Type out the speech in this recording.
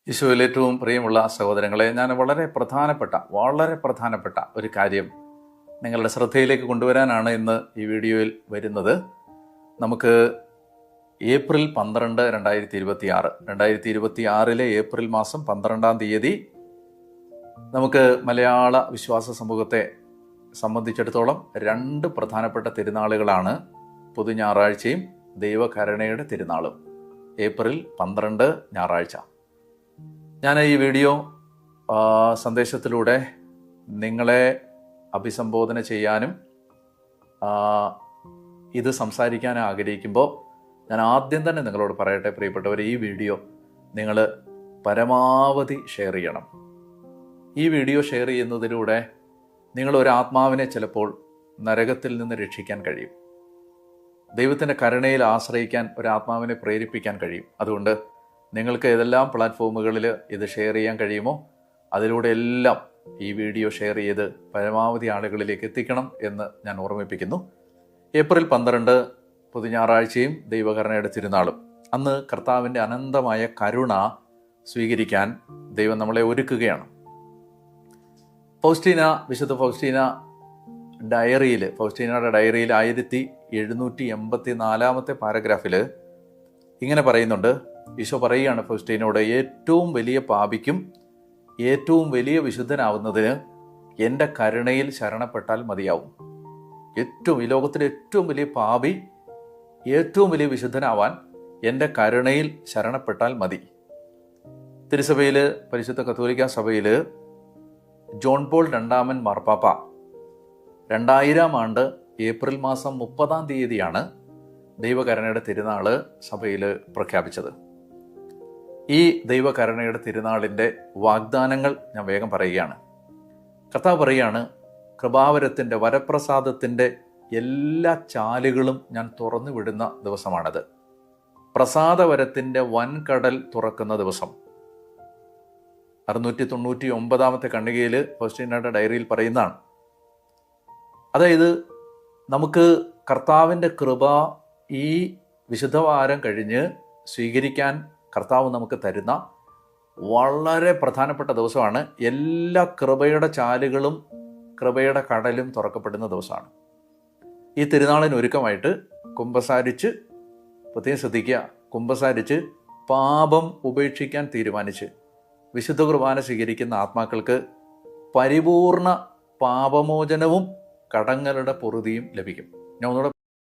ഈശോയിൽ ഏറ്റവും പ്രിയമുള്ള സഹോദരങ്ങളെ, ഞാൻ വളരെ പ്രധാനപ്പെട്ട ഒരു കാര്യം നിങ്ങളുടെ ശ്രദ്ധയിലേക്ക് കൊണ്ടുവരാനാണ് ഇന്ന് ഈ വീഡിയോയിൽ വരുന്നത്. നമുക്ക് ഏപ്രിൽ 12, 2026 ഏപ്രിൽ മാസം 12-ാം തീയതി നമുക്ക് മലയാള വിശ്വാസ സമൂഹത്തെ സംബന്ധിച്ചിടത്തോളം രണ്ട് പ്രധാനപ്പെട്ട തിരുനാളുകളാണ് പുതു ഞായറാഴ്ചയും ദൈവകരുണയുടെ തിരുനാളും. ഏപ്രിൽ 12 ഞായറാഴ്ച. ഞാൻ ഈ വീഡിയോ സന്ദേശത്തിലൂടെ നിങ്ങളെ അഭിസംബോധന ചെയ്യാനും ഇത് സംസാരിക്കാനും ആഗ്രഹിക്കുമ്പോൾ ഞാൻ ആദ്യം തന്നെ നിങ്ങളോട് പറയട്ടെ, പ്രിയപ്പെട്ടവർ, ഈ വീഡിയോ നിങ്ങൾ പരമാവധി ഷെയർ ചെയ്യണം. ഈ വീഡിയോ ഷെയർ ചെയ്യുന്നതിലൂടെ നിങ്ങളൊരു ആത്മാവിനെ ചിലപ്പോൾ നരകത്തിൽ നിന്ന് രക്ഷിക്കാൻ കഴിയും. ദൈവത്തിൻ്റെ കരുണയിൽ ആശ്രയിക്കാൻ ഒരു ആത്മാവിനെ പ്രേരിപ്പിക്കാൻ കഴിയും. അതുകൊണ്ട് നിങ്ങൾക്ക് ഏതെല്ലാം പ്ലാറ്റ്ഫോമുകളിൽ ഇത് ഷെയർ ചെയ്യാൻ കഴിയുമോ അതിലൂടെ എല്ലാം ഈ വീഡിയോ ഷെയർ ചെയ്ത് പരമാവധി ആളുകളിലേക്ക് എത്തിക്കണം എന്ന് ഞാൻ ഓർമ്മിപ്പിക്കുന്നു. ഏപ്രിൽ 12 പുതു ഞായറാഴ്ചയും ദൈവകരുണയുടെ തിരുനാളും. അന്ന് കർത്താവിൻ്റെ അനന്തമായ കരുണ സ്വീകരിക്കാൻ ദൈവം നമ്മളെ ഒരുക്കുകയാണ്. വിശുദ്ധ ഫൗസ്റ്റീനയുടെ ഡയറിയിൽ 1784 പാരഗ്രാഫിൽ ഇങ്ങനെ പറയുന്നുണ്ട്. ഈശോ പറയുകയാണ് ഫൗസ്റ്റീനോട്, ഏറ്റവും വലിയ പാപിക്കും ഏറ്റവും വലിയ വിശുദ്ധനാവുന്നതിന് എൻ്റെ കരുണയിൽ ശരണപ്പെട്ടാൽ മതിയാവും. ഈ ലോകത്തിലെ ഏറ്റവും വലിയ പാപി ഏറ്റവും വലിയ വിശുദ്ധനാവാൻ എൻ്റെ കരുണയിൽ ശരണപ്പെട്ടാൽ മതി. തിരുസഭയിൽ, പരിശുദ്ധ കത്തോലിക്ക സഭയിൽ ജോൺ പോൾ രണ്ടാമൻ മാർപ്പാപ്പ 2000 ആണ്ട് ഏപ്രിൽ മാസം 30-ാം തീയതിയാണ് ദൈവകരുണയുടെ തിരുനാള് സഭയിൽ പ്രഖ്യാപിച്ചത്. ഈ ദൈവകരുണയുടെ തിരുനാളിൻ്റെ വാഗ്ദാനങ്ങൾ ഞാൻ വേഗം പറയുകയാണ്. കർത്താവ് പറയുകയാണ്, കൃപാവരത്തിൻ്റെ, വരപ്രസാദത്തിൻ്റെ എല്ലാ ചാലുകളും ഞാൻ തുറന്നു വിടുന്ന ദിവസമാണത്. പ്രസാദവരത്തിൻ്റെ വൻകടൽ തുറക്കുന്ന ദിവസം. 699-ാമത്തെ ഖണ്ഡികയിൽ ഫൗസ്റ്റീനയുടെ ഡയറിയിൽ പറയുന്നതാണ്. അതായത് നമുക്ക് കർത്താവിൻ്റെ കൃപ ഈ വിശുദ്ധവാരം കഴിഞ്ഞ് സ്വീകരിക്കാൻ കർത്താവ് നമുക്ക് തരുന്ന വളരെ പ്രധാനപ്പെട്ട ദിവസമാണ്. എല്ലാ കൃപയുടെ ചാലുകളും കൃപയുടെ കടലും തുറക്കപ്പെടുന്ന ദിവസമാണ്. ഈ തിരുനാളിന് ഒരുക്കമായിട്ട് പ്രത്യേകം ശ്രദ്ധിക്കുക, കുമ്പസാരിച്ച് പാപം ഉപേക്ഷിക്കാൻ തീരുമാനിച്ച് വിശുദ്ധ കുർബാന സ്വീകരിക്കുന്ന ആത്മാക്കൾക്ക് പരിപൂർണ പാപമോചനവും കടങ്ങളുടെ പൊറുതിയും ലഭിക്കും. ഞാൻ ഒന്നുകൂടെ